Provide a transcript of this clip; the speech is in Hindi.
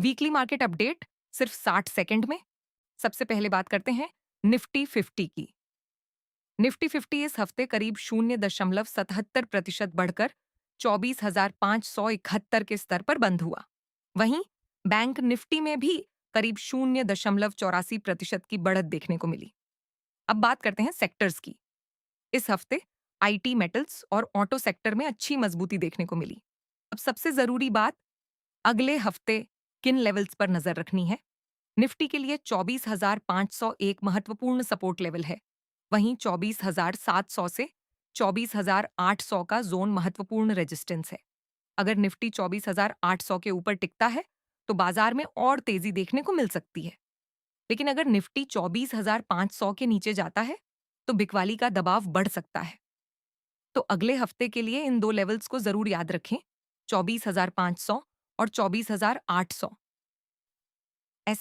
वीकली मार्केट अपडेट सिर्फ 60 सेकंड में। सबसे पहले बात करते हैं निफ्टी 50 की। निफ्टी 50 इस हफ्ते करीब 0.77% बढ़कर 24,571 के स्तर पर बंद हुआ। वहीं बैंक निफ्टी में भी करीब 0.84% की बढ़त देखने को मिली। अब बात करते हैं सेक्टर्स की। इस हफ्ते आईटी, मेटल्स और ऑटो सेक्टर में अच्छी मजबूती देखने को मिली। अब सबसे जरूरी बात, अगले हफ्ते किन लेवल्स पर नजर रखनी है। निफ्टी के लिए 24,500 एक महत्वपूर्ण सपोर्ट लेवल है। वहीं 24,700 से 24,800 का जोन महत्वपूर्ण रेजिस्टेंस है। अगर निफ्टी 24,800 के ऊपर टिकता है तो बाजार में और तेजी देखने को मिल सकती है। लेकिन अगर निफ्टी 24,500 के नीचे जाता है तो बिकवाली का दबाव बढ़ सकता है। तो अगले हफ्ते के लिए इन दो लेवल्स को जरूर याद रखें, 24,500 और 24,800।